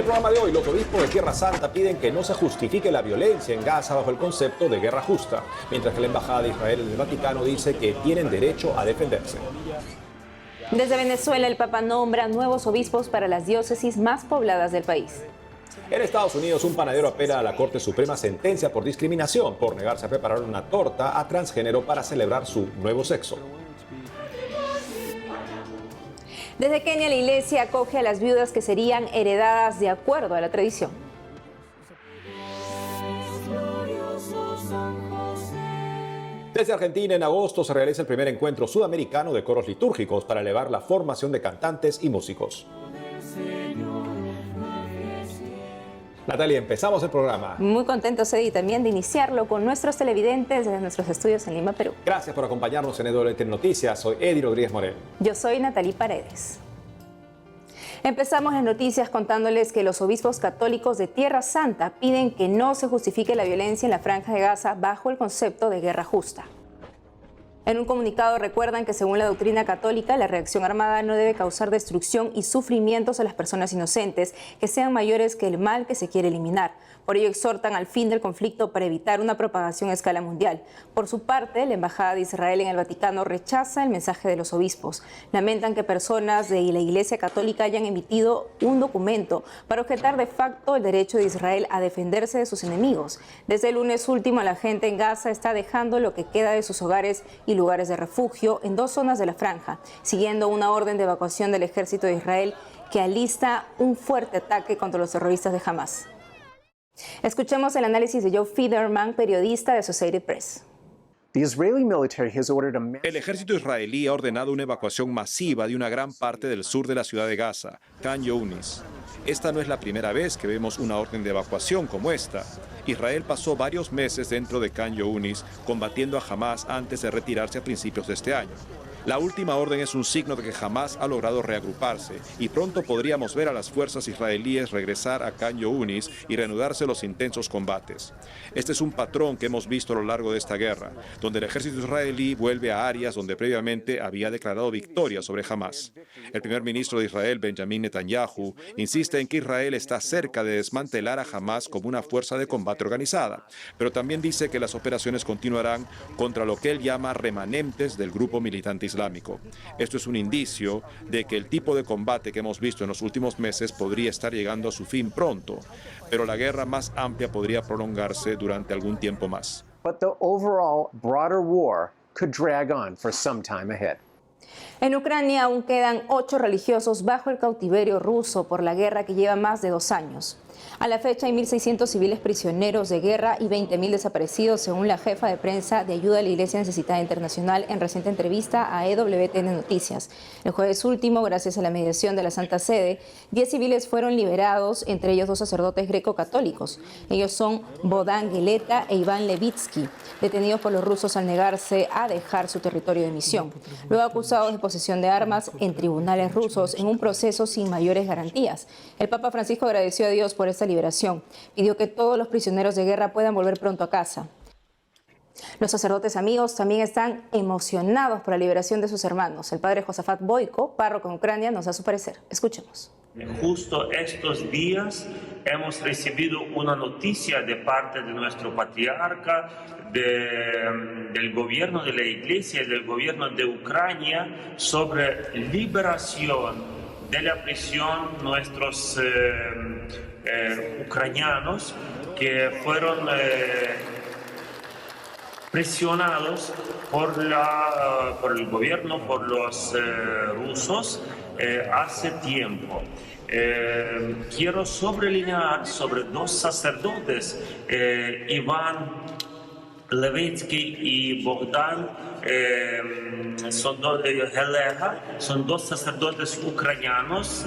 programa de hoy, los obispos de Tierra Santa piden que no se justifique la violencia en Gaza bajo el concepto de guerra justa, mientras que la Embajada de Israel en el Vaticano dice que tienen derecho a defenderse. Desde Venezuela, el Papa nombra nuevos obispos para las diócesis más pobladas del país. En Estados Unidos, un panadero apela a la Corte Suprema sentencia por discriminación por negarse a preparar una torta a transgénero para celebrar su nuevo sexo. Desde Kenia, la iglesia acoge a las viudas que serían heredadas de acuerdo a la tradición. Desde Argentina, en agosto se realiza el primer encuentro sudamericano de coros litúrgicos para elevar la formación de cantantes y músicos. Natalia, empezamos el programa. Muy contentos, Eddie, también de iniciarlo con nuestros televidentes desde nuestros estudios en Lima, Perú. Gracias por acompañarnos en EWTN Noticias. Soy Eddie Rodríguez Morel. Yo soy Natalie Paredes. Empezamos las noticias contándoles que los obispos católicos de Tierra Santa piden que no se justifique la violencia en la Franja de Gaza bajo el concepto de guerra justa. En un comunicado recuerdan que según la doctrina católica, la reacción armada no debe causar destrucción y sufrimientos a las personas inocentes que sean mayores que el mal que se quiere eliminar. Por ello exhortan al fin del conflicto para evitar una propagación a escala mundial. Por su parte, la Embajada de Israel en el Vaticano rechaza el mensaje de los obispos. Lamentan que personas de la Iglesia Católica hayan emitido un documento para objetar de facto el derecho de Israel a defenderse de sus enemigos. Desde el lunes último, la gente en Gaza está dejando lo que queda de sus hogares y lugares de refugio en dos zonas de la franja, siguiendo una orden de evacuación del ejército de Israel que alista un fuerte ataque contra los terroristas de Hamas. Escuchemos el análisis de Joe Fiederman, periodista de Associated Press. El ejército israelí ha ordenado una evacuación masiva de una gran parte del sur de la ciudad de Gaza, Khan Younis. Esta no es la primera vez que vemos una orden de evacuación como esta. Israel pasó varios meses dentro de Khan Younis combatiendo a Hamas antes de retirarse a principios de este año. La última orden es un signo de que Hamas ha logrado reagruparse y pronto podríamos ver a las fuerzas israelíes regresar a Khan Younis y reanudarse los intensos combates. Este es un patrón que hemos visto a lo largo de esta guerra, donde el ejército israelí vuelve a áreas donde previamente había declarado victoria sobre Hamas. El primer ministro de Israel, Benjamin Netanyahu, insiste en que Israel está cerca de desmantelar a Hamas como una fuerza de combate organizada, pero también dice que las operaciones continuarán contra lo que él llama remanentes del grupo militante islámico. Esto es un indicio de que el tipo de combate que hemos visto en los últimos meses podría estar llegando a su fin pronto, pero la guerra más amplia podría prolongarse durante algún tiempo más. En Ucrania aún quedan 8 religiosos bajo el cautiverio ruso por la guerra que lleva más de 2 años. A la fecha hay 1.600 civiles prisioneros de guerra y 20.000 desaparecidos, según la jefa de prensa de Ayuda a la Iglesia Necesitada Internacional en reciente entrevista a EWTN Noticias. El jueves último, gracias a la mediación de la Santa Sede, 10 civiles fueron liberados, entre ellos 2 sacerdotes greco-católicos. Ellos son Bohdan Geleta e Iván Levitsky, detenidos por los rusos al negarse a dejar su territorio de misión, luego acusados de posesión de armas en tribunales rusos en un proceso sin mayores garantías. El Papa Francisco agradeció a Dios por esta liberación. Pidió que todos los prisioneros de guerra puedan volver pronto a casa. Los sacerdotes amigos también están emocionados por la liberación de sus hermanos. El padre Josafat Boyko, párroco en Ucrania, nos da su parecer. Escuchemos. Justo estos días hemos recibido una noticia de parte de nuestro patriarca, del gobierno de la Iglesia y del gobierno de Ucrania sobre liberación de la prisión nuestros ucranianos que fueron presionados por el gobierno, por los rusos hace tiempo. Quiero sobrellenar sobre 2 sacerdotes, Iván Levitsky y Bohdan son 2 sacerdotes ucranianos,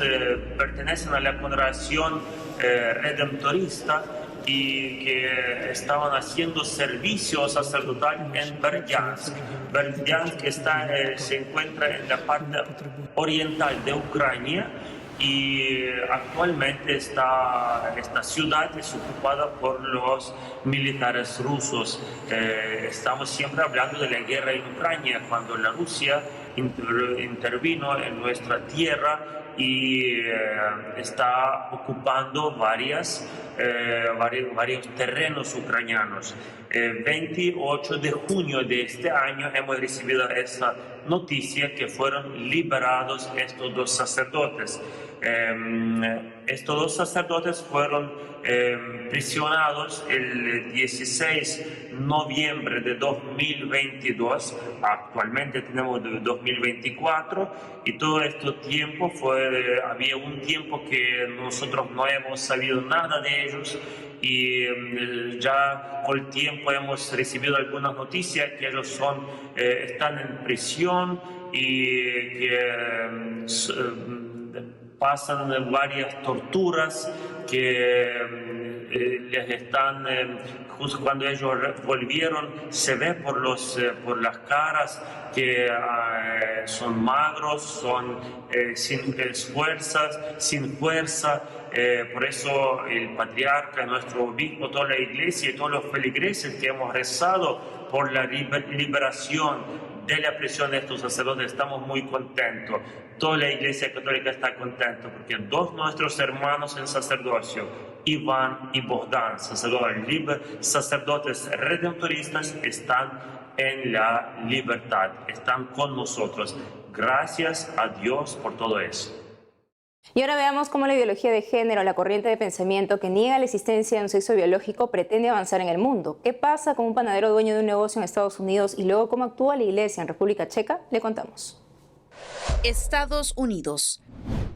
pertenecen a la congregación redemptorista y que estaban haciendo servicio sacerdotal en Berdyansk. Berdyansk se encuentra en la parte oriental de Ucrania y actualmente esta ciudad es ocupada por los militares rusos. Estamos siempre hablando de la guerra en Ucrania, cuando la Rusia intervino en nuestra tierra y está ocupando varios terrenos ucranianos. 28 de junio de este año hemos recibido esa noticia que fueron liberados estos dos sacerdotes. Estos dos sacerdotes fueron prisionados el 16 de noviembre de 2022, actualmente tenemos 2024, y todo este tiempo había un tiempo que nosotros no hemos sabido nada de ellos, y ya con el tiempo hemos recibido algunas noticias que ellos están en prisión y que pasan varias torturas, que les están, justo cuando ellos volvieron, se ve por las caras que son magros, son sin fuerza. Por eso el patriarca, nuestro obispo, toda la iglesia y todos los feligreses que hemos rezado por la liberación de la prisión de estos sacerdotes, estamos muy contentos. Toda la Iglesia Católica está contenta porque dos nuestros hermanos en sacerdocio, Iván y Bogdan, sacerdotes redentoristas, están en la libertad, están con nosotros. Gracias a Dios por todo eso. Y ahora veamos cómo la ideología de género, la corriente de pensamiento que niega la existencia de un sexo biológico, pretende avanzar en el mundo. ¿Qué pasa con un panadero dueño de un negocio en Estados Unidos y luego cómo actúa la iglesia en República Checa? Le contamos. Estados Unidos.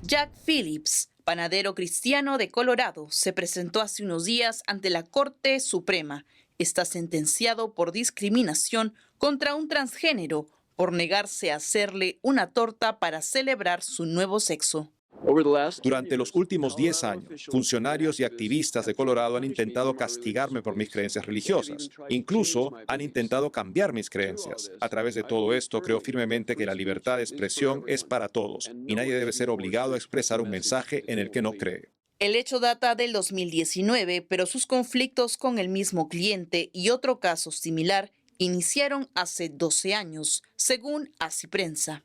Jack Phillips, panadero cristiano de Colorado, se presentó hace unos días ante la Corte Suprema. Está sentenciado por discriminación contra un transgénero por negarse a hacerle una torta para celebrar su nuevo sexo. Durante los últimos 10 años, funcionarios y activistas de Colorado han intentado castigarme por mis creencias religiosas. Incluso han intentado cambiar mis creencias. A través de todo esto, creo firmemente que la libertad de expresión es para todos y nadie debe ser obligado a expresar un mensaje en el que no cree. El hecho data del 2019, pero sus conflictos con el mismo cliente y otro caso similar iniciaron hace 12 años, según Así Prensa.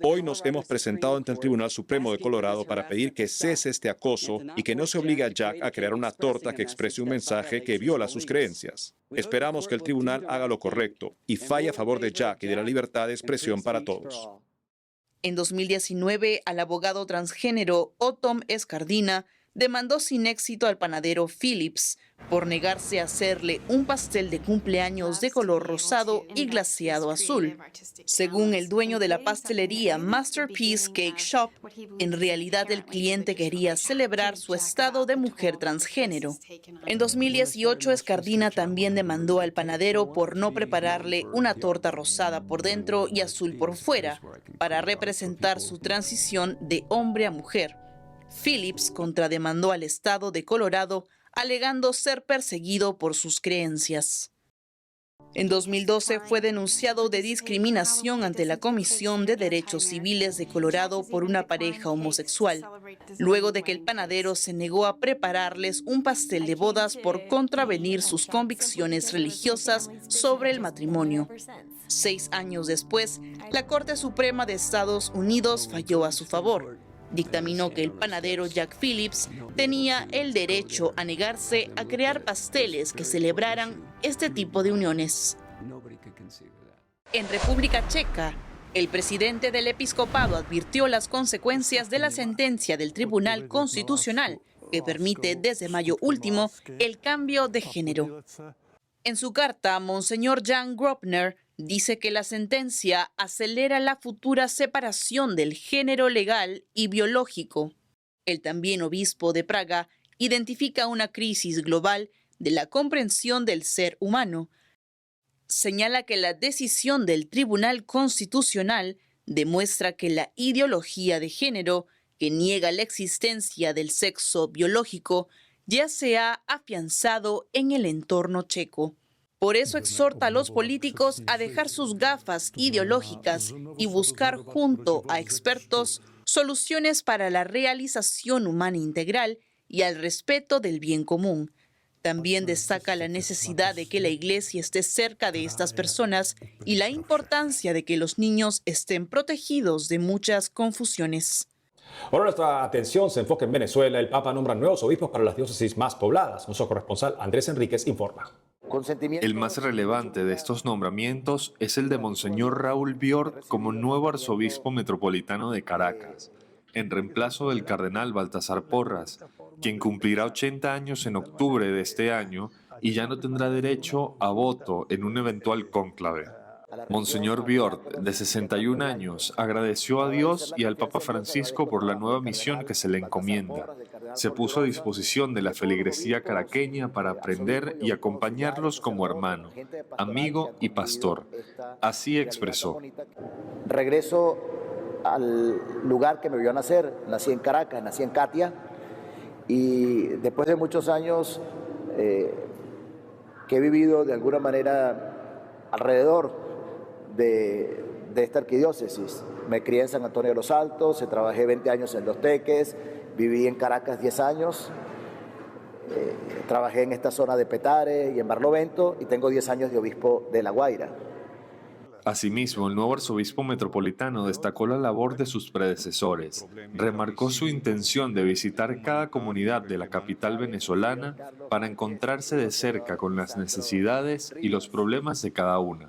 Hoy nos hemos presentado ante el Tribunal Supremo de Colorado para pedir que cese este acoso y que no se obligue a Jack a crear una torta que exprese un mensaje que viola sus creencias. Esperamos que el tribunal haga lo correcto y falle a favor de Jack y de la libertad de expresión para todos. En 2019, al abogado transgénero Otom Escardina demandó sin éxito al panadero Phillips por negarse a hacerle un pastel de cumpleaños de color rosado y glaseado azul. Según el dueño de la pastelería Masterpiece Cake Shop, en realidad el cliente quería celebrar su estado de mujer transgénero. En 2018, Escardina también demandó al panadero por no prepararle una torta rosada por dentro y azul por fuera, para representar su transición de hombre a mujer. Phillips contrademandó al estado de Colorado, alegando ser perseguido por sus creencias. En 2012 fue denunciado de discriminación ante la Comisión de Derechos Civiles de Colorado por una pareja homosexual, luego de que el panadero se negó a prepararles un pastel de bodas por contravenir sus convicciones religiosas sobre el matrimonio. 6 años después, la Corte Suprema de Estados Unidos falló a su favor. Dictaminó que el panadero Jack Phillips tenía el derecho a negarse a crear pasteles que celebraran este tipo de uniones. En República Checa, el presidente del episcopado advirtió las consecuencias de la sentencia del Tribunal Constitucional que permite desde mayo último el cambio de género. En su carta, Monseñor Jan Grobner dice que la sentencia acelera la futura separación del género legal y biológico. El también obispo de Praga identifica una crisis global de la comprensión del ser humano. Señala que la decisión del Tribunal Constitucional demuestra que la ideología de género, que niega la existencia del sexo biológico, ya se ha afianzado en el entorno checo. Por eso exhorta a los políticos a dejar sus gafas ideológicas y buscar junto a expertos soluciones para la realización humana integral y al respeto del bien común. También destaca la necesidad de que la iglesia esté cerca de estas personas y la importancia de que los niños estén protegidos de muchas confusiones. Ahora nuestra atención se enfoca en Venezuela. El Papa nombra nuevos obispos para las diócesis más pobladas. Nuestro corresponsal Andrés Enríquez informa. El más relevante de estos nombramientos es el de Monseñor Raúl Biort como nuevo arzobispo metropolitano de Caracas, en reemplazo del cardenal Baltasar Porras, quien cumplirá 80 años en octubre de este año y ya no tendrá derecho a voto en un eventual cónclave. Monseñor Biort, de 61 años, agradeció a Dios y al Papa Francisco por la nueva misión que se le encomienda. Se puso a disposición de la feligresía caraqueña para aprender y acompañarlos como hermano, amigo y pastor. Así expresó. Regreso al lugar que me vio nacer. Nací en Caracas, nací en Catia, y después de muchos años que he vivido de alguna manera alrededor de esta arquidiócesis. Me crié en San Antonio de los Altos, trabajé 20 años en Los Teques, viví en Caracas 10 años, trabajé en esta zona de Petare y en Barlovento, y tengo 10 años de obispo de La Guaira. Asimismo, el nuevo arzobispo metropolitano destacó la labor de sus predecesores, remarcó su intención de visitar cada comunidad de la capital venezolana para encontrarse de cerca con las necesidades y los problemas de cada una.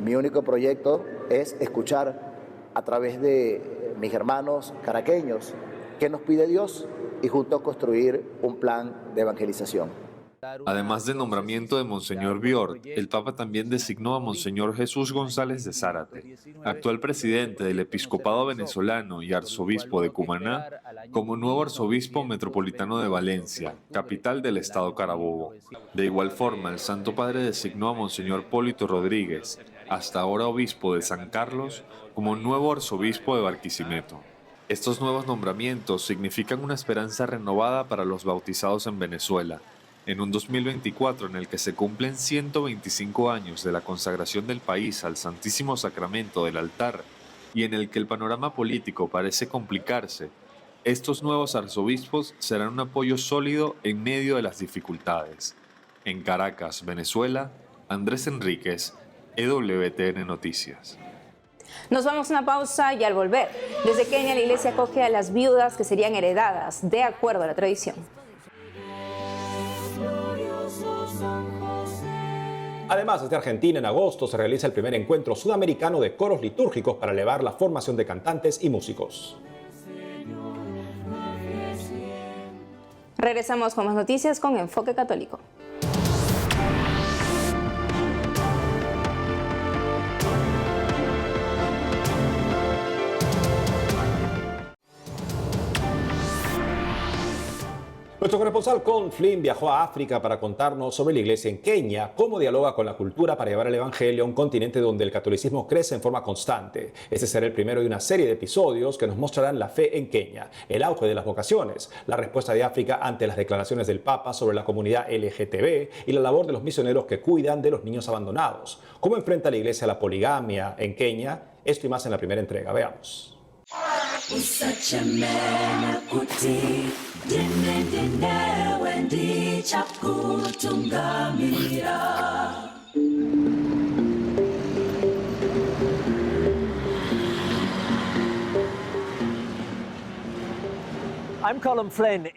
Mi único proyecto es escuchar a través de mis hermanos caraqueños qué nos pide Dios y juntos construir un plan de evangelización. Además del nombramiento de Monseñor Biort, el Papa también designó a Monseñor Jesús González de Zárate, actual presidente del Episcopado venezolano y arzobispo de Cumaná, como nuevo arzobispo metropolitano de Valencia, capital del estado Carabobo. De igual forma, el Santo Padre designó a Monseñor Polito Rodríguez, hasta ahora obispo de San Carlos, como nuevo arzobispo de Barquisimeto. Estos nuevos nombramientos significan una esperanza renovada para los bautizados en Venezuela, en un 2024 en el que se cumplen 125 años de la consagración del país al Santísimo Sacramento del altar y en el que el panorama político parece complicarse. Estos nuevos arzobispos serán un apoyo sólido en medio de las dificultades. En Caracas, Venezuela, Andrés Enríquez, EWTN Noticias. Nos vamos a una pausa y al volver, desde Kenia la iglesia acoge a las viudas que serían heredadas de acuerdo a la tradición. Además, desde Argentina, en agosto se realiza el primer encuentro sudamericano de coros litúrgicos para elevar la formación de cantantes y músicos. Regresamos con más noticias con Enfoque Católico. Nuestro corresponsal Con Flynn viajó a África para contarnos sobre la iglesia en Kenia, cómo dialoga con la cultura para llevar el evangelio a un continente donde el catolicismo crece en forma constante. Este será el primero de una serie de episodios que nos mostrarán la fe en Kenia, el auge de las vocaciones, la respuesta de África ante las declaraciones del Papa sobre la comunidad LGTB y la labor de los misioneros que cuidan de los niños abandonados. ¿Cómo enfrenta la iglesia la poligamia en Kenia? Esto y más en la primera entrega. Veamos.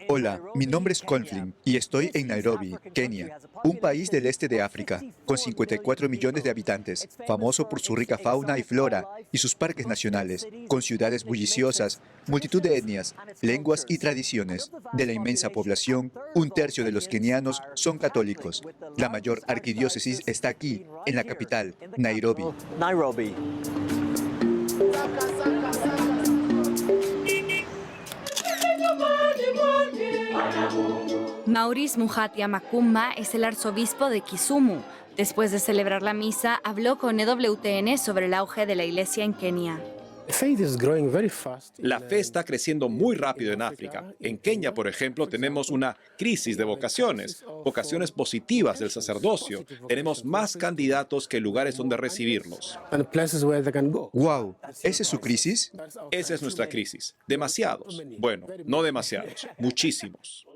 Hola, mi nombre es Con Flynn y estoy en Nairobi, Kenia, un país del este de África, con 54 millones de habitantes, famoso por su rica fauna y flora y sus parques nacionales, con ciudades bulliciosas, multitud de etnias, lenguas y tradiciones. De la inmensa población, un tercio de los kenianos son católicos. La mayor arquidiócesis está aquí, en la capital, Nairobi. Maurice Muhatia Makumba es el arzobispo de Kisumu. Después de celebrar la misa, habló con EWTN sobre el auge de la iglesia en Kenia. La fe está creciendo muy rápido en África. En Kenia, por ejemplo, tenemos una crisis de vocaciones positivas del sacerdocio. Tenemos más candidatos que lugares donde recibirlos. ¡Wow! ¿Esa es su crisis? Esa es nuestra crisis. Demasiados. Bueno, no demasiados, muchísimos.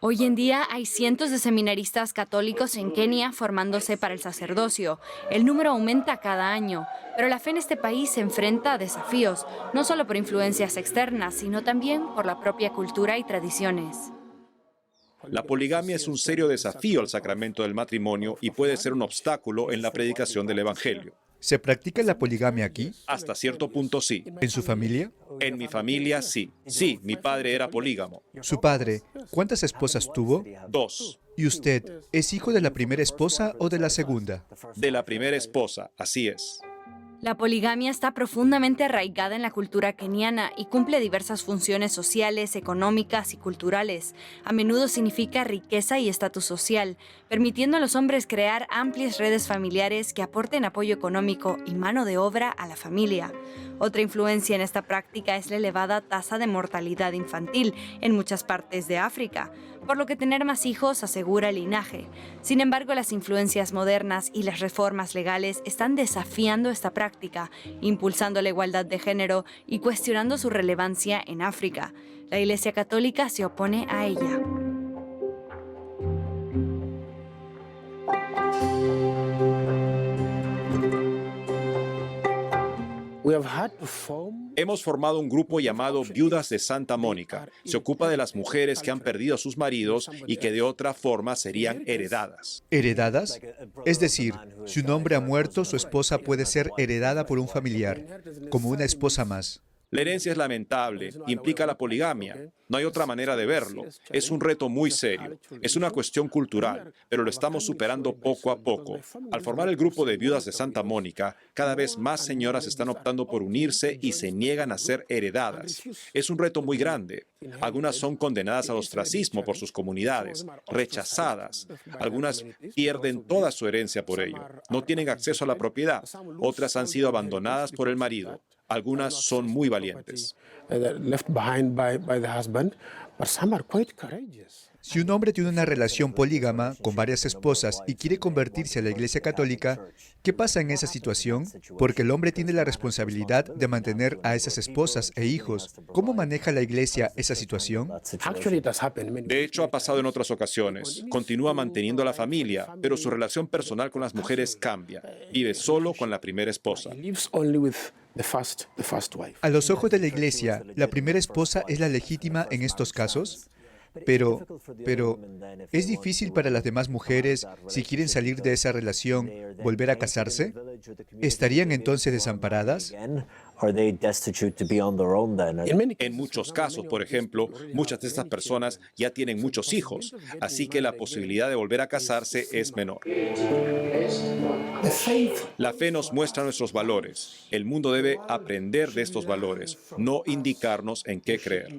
Hoy en día hay cientos de seminaristas católicos en Kenia formándose para el sacerdocio. El número aumenta cada año, pero la fe en este país se enfrenta a desafíos, no solo por influencias externas, sino también por la propia cultura y tradiciones. La poligamia es un serio desafío al sacramento del matrimonio y puede ser un obstáculo en la predicación del Evangelio. ¿Se practica la poligamia aquí? Hasta cierto punto sí. ¿En su familia? En mi familia sí. Sí, mi padre era polígamo. Su padre, ¿cuántas esposas tuvo? 2. ¿Y usted es hijo de la primera esposa o de la segunda? De la primera esposa, así es. La poligamia está profundamente arraigada en la cultura keniana y cumple diversas funciones sociales, económicas y culturales. A menudo significa riqueza y estatus social, permitiendo a los hombres crear amplias redes familiares que aporten apoyo económico y mano de obra a la familia. Otra influencia en esta práctica es la elevada tasa de mortalidad infantil en muchas partes de África, por lo que tener más hijos asegura el linaje. Sin embargo, las influencias modernas y las reformas legales están desafiando esta práctica, impulsando la igualdad de género y cuestionando su relevancia en África. La Iglesia Católica se opone a ella. Hemos formado un grupo llamado Viudas de Santa Mónica. Se ocupa de las mujeres que han perdido a sus maridos y que de otra forma serían heredadas. ¿Heredadas? Es decir, si un hombre ha muerto, su esposa puede ser heredada por un familiar, como una esposa más. La herencia es lamentable, implica la poligamia. No hay otra manera de verlo. Es un reto muy serio. Es una cuestión cultural, pero lo estamos superando poco a poco. Al formar el grupo de Viudas de Santa Mónica, cada vez más señoras están optando por unirse y se niegan a ser heredadas. Es un reto muy grande. Algunas son condenadas al ostracismo por sus comunidades, rechazadas. Algunas pierden toda su herencia por ello. No tienen acceso a la propiedad. Otras han sido abandonadas por el marido. Algunas son muy valientes. Si un hombre tiene una relación polígama con varias esposas y quiere convertirse a la Iglesia Católica, ¿qué pasa en esa situación? Porque el hombre tiene la responsabilidad de mantener a esas esposas e hijos. ¿Cómo maneja la Iglesia esa situación? De hecho, ha pasado en otras ocasiones. Continúa manteniendo a la familia, pero su relación personal con las mujeres cambia. Vive solo con la primera esposa. A los ojos de la Iglesia, ¿la primera esposa es la legítima en estos casos? Pero, ¿es difícil para las demás mujeres, si quieren salir de esa relación, volver a casarse? ¿Estarían entonces desamparadas? En muchos casos, por ejemplo, muchas de estas personas ya tienen muchos hijos, así que la posibilidad de volver a casarse es menor. La fe nos muestra nuestros valores. El mundo debe aprender de estos valores, no indicarnos en qué creer.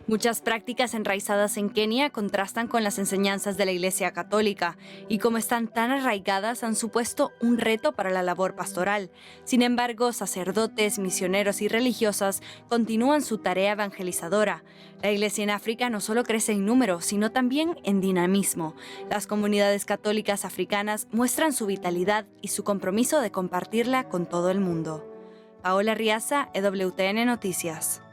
Muchas prácticas enraizadas en Kenia contrastan con las enseñanzas de la Iglesia Católica y como están tan arraigadas han supuesto un reto para la labor pastoral. Sin embargo, sacerdotes, misioneros y religiosas continúan su tarea evangelizadora. La Iglesia en África no solo crece en número, sino también en dinamismo. Las comunidades católicas africanas muestran su vitalidad y su compromiso de compartirla con todo el mundo. Paola Riaza, EWTN Noticias.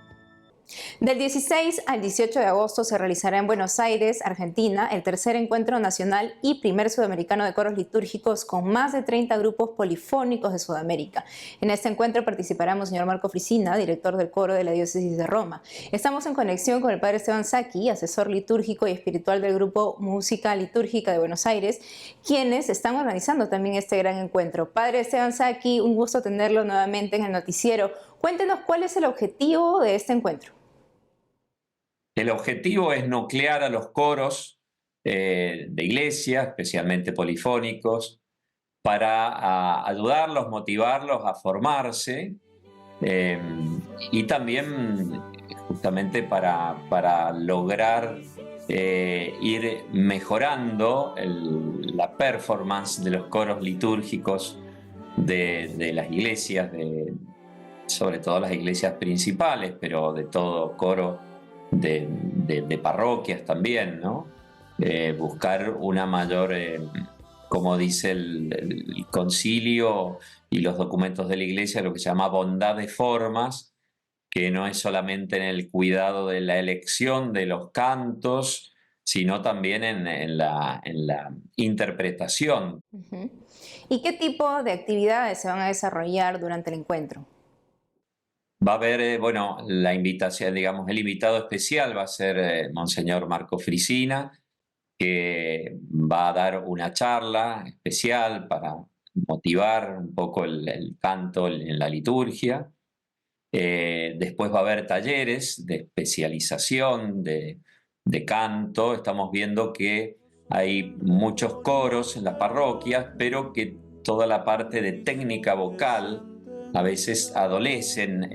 Del 16 al 18 de agosto se realizará en Buenos Aires, Argentina, el tercer encuentro nacional y primer sudamericano de coros litúrgicos con más de 30 grupos polifónicos de Sudamérica. En este encuentro participará Monseñor Marco Frisina, director del coro de la Diócesis de Roma. Estamos en conexión con el Padre Esteban Saki, asesor litúrgico y espiritual del grupo Música Litúrgica de Buenos Aires, quienes están organizando también este gran encuentro. Padre Esteban Saki, un gusto tenerlo nuevamente en el noticiero. Cuéntenos cuál es el objetivo de este encuentro. El objetivo es nuclear a los coros de iglesia, especialmente polifónicos, para ayudarlos, motivarlos a formarse y también justamente para lograr ir mejorando la performance de los coros litúrgicos de las iglesias, sobre todo las iglesias principales, pero de todo coro de parroquias también, ¿no? Buscar una mayor, como dice el concilio y los documentos de la Iglesia, lo que se llama bondad de formas, que no es solamente en el cuidado de la elección de los cantos, sino también en la interpretación. ¿Y qué tipo de actividades se van a desarrollar durante el encuentro? Va a haber, bueno, la invitación, digamos, el invitado especial va a ser Monseñor Marco Frisina, que va a dar una charla especial para motivar un poco el canto en la liturgia. Después va a haber talleres de especialización de canto. Estamos viendo que hay muchos coros en las parroquias, pero que toda la parte de técnica vocal a veces adolecen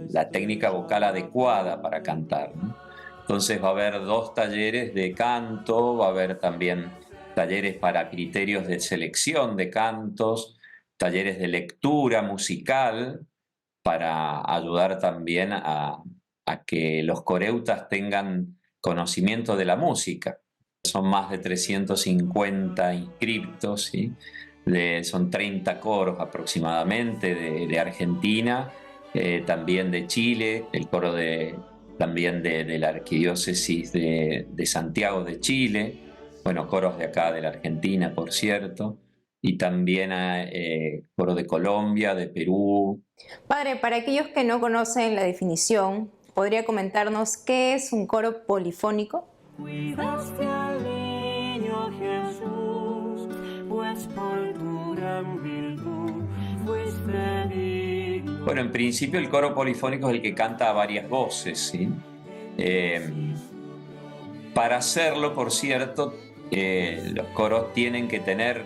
la técnica vocal adecuada para cantar, ¿no? Entonces va a haber 2 talleres de canto, va a haber también talleres para criterios de selección de cantos, talleres de lectura musical para ayudar también a que los coreutas tengan conocimiento de la música. Son más de 350 inscriptos, ¿sí? Son 30 coros aproximadamente de Argentina, también de Chile, el coro también de la Arquidiócesis de Santiago de Chile, bueno, coros de acá de la Argentina, por cierto, y también coro de Colombia, de Perú. Padre, para aquellos que no conocen la definición, ¿podría comentarnos qué es un coro polifónico? Cuidaste al niño Jesús, pues por tu gran virtud fuiste digno. Bueno, en principio el coro polifónico es el que canta a varias voces, ¿sí? Para hacerlo, por cierto, los coros tienen que tener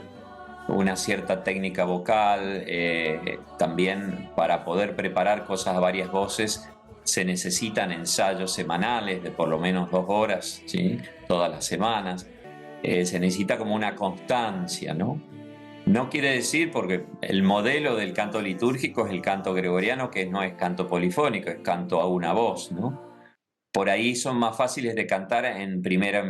una cierta técnica vocal, también para poder preparar cosas a varias voces se necesitan ensayos semanales de por lo menos 2 horas, ¿sí? Todas las semanas. Se necesita como una constancia, ¿no? No quiere decir, porque el modelo del canto litúrgico es el canto gregoriano, que no es canto polifónico, es canto a una voz, ¿no? Por ahí son más fáciles de cantar en primer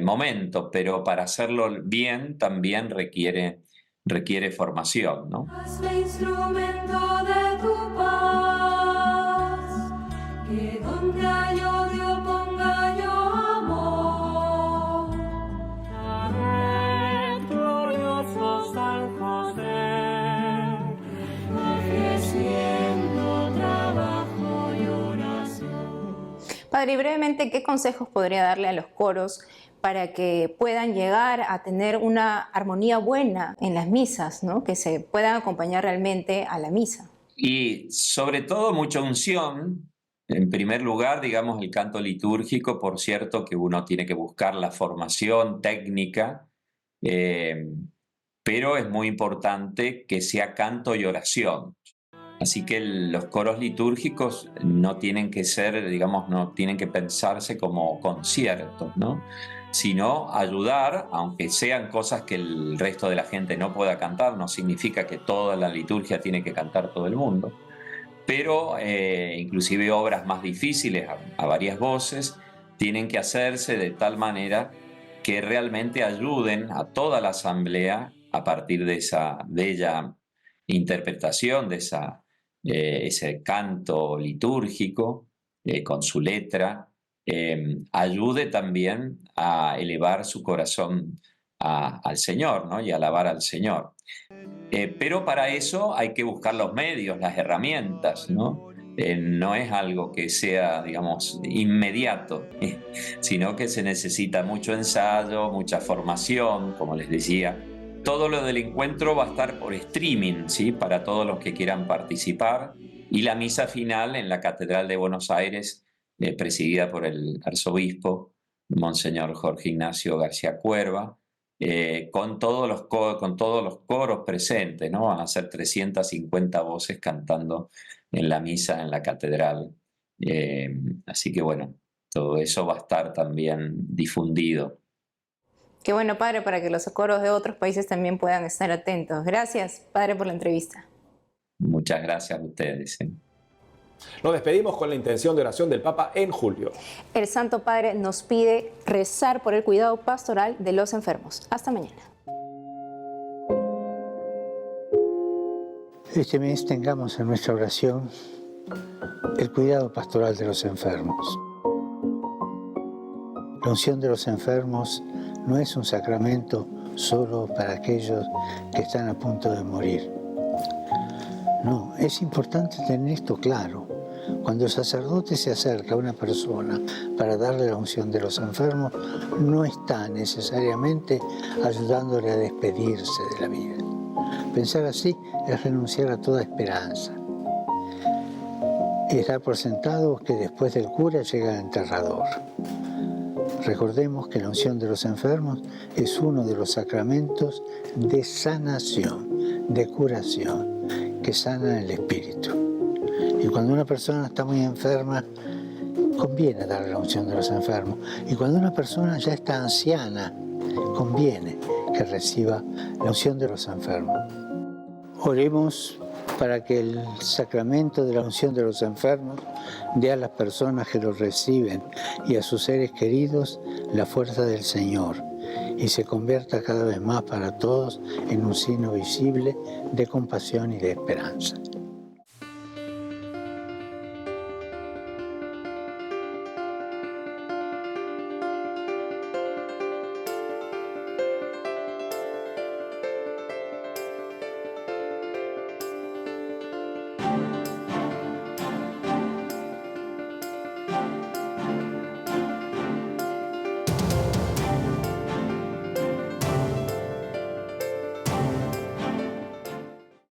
momento, pero para hacerlo bien también requiere formación, ¿no? Hazme instrumento de tu paz, que donde hay odio ponga yo amor. Glorioso San José, ofreciendo trabajo y oración. Padre, y brevemente, ¿qué consejos podría darle a los coros para que puedan llegar a tener una armonía buena en las misas, ¿no? Que se puedan acompañar realmente a la misa? Y sobre todo mucha unción. En primer lugar, digamos, el canto litúrgico, por cierto, que uno tiene que buscar la formación técnica, pero es muy importante que sea canto y oración. Así que los coros litúrgicos no tienen que ser, digamos, no tienen que pensarse como conciertos, ¿no? Sino ayudar, aunque sean cosas que el resto de la gente no pueda cantar, no significa que toda la liturgia tiene que cantar todo el mundo, pero inclusive obras más difíciles a varias voces tienen que hacerse de tal manera que realmente ayuden a toda la asamblea a partir de esa bella interpretación, de ese canto litúrgico con su letra, ayude también a elevar su corazón al Señor, ¿no? Y a alabar al Señor. Pero para eso hay que buscar los medios, las herramientas, ¿no? No es algo que sea, digamos, inmediato, sino que se necesita mucho ensayo, mucha formación, como les decía. Todo lo del encuentro va a estar por streaming, ¿sí? Para todos los que quieran participar. Y la misa final en la Catedral de Buenos Aires, presidida por el arzobispo, Monseñor Jorge Ignacio García Cuerva, con todos los coros presentes, ¿no? Van a ser 350 voces cantando en la misa en la catedral. Así que bueno, todo eso va a estar también difundido. Qué bueno, Padre, para que los coros de otros países también puedan estar atentos. Gracias, Padre, por la entrevista. Muchas gracias a ustedes. Nos despedimos con la intención de oración del Papa en julio. El Santo Padre nos pide rezar por el cuidado pastoral de los enfermos. Hasta mañana. Este mes tengamos en nuestra oración El cuidado pastoral de los enfermos. La unción de los enfermos no es un sacramento solo para aquellos que están a punto de morir. No, es importante tener esto claro. Cuando el sacerdote se acerca a una persona para darle la unción de los enfermos, no está necesariamente ayudándole a despedirse de la vida. Pensar así es renunciar a toda esperanza. Y dar por sentado que después del cura llega el enterrador. Recordemos que la unción de los enfermos es uno de los sacramentos de sanación, de curación, que sanan el espíritu. Y cuando una persona está muy enferma, conviene darle la unción de los enfermos. Y cuando una persona ya está anciana, conviene que reciba la unción de los enfermos. Oremos para que el sacramento de la unción de los enfermos dé a las personas que lo reciben y a sus seres queridos la fuerza del Señor y se convierta cada vez más para todos en un signo visible de compasión y de esperanza.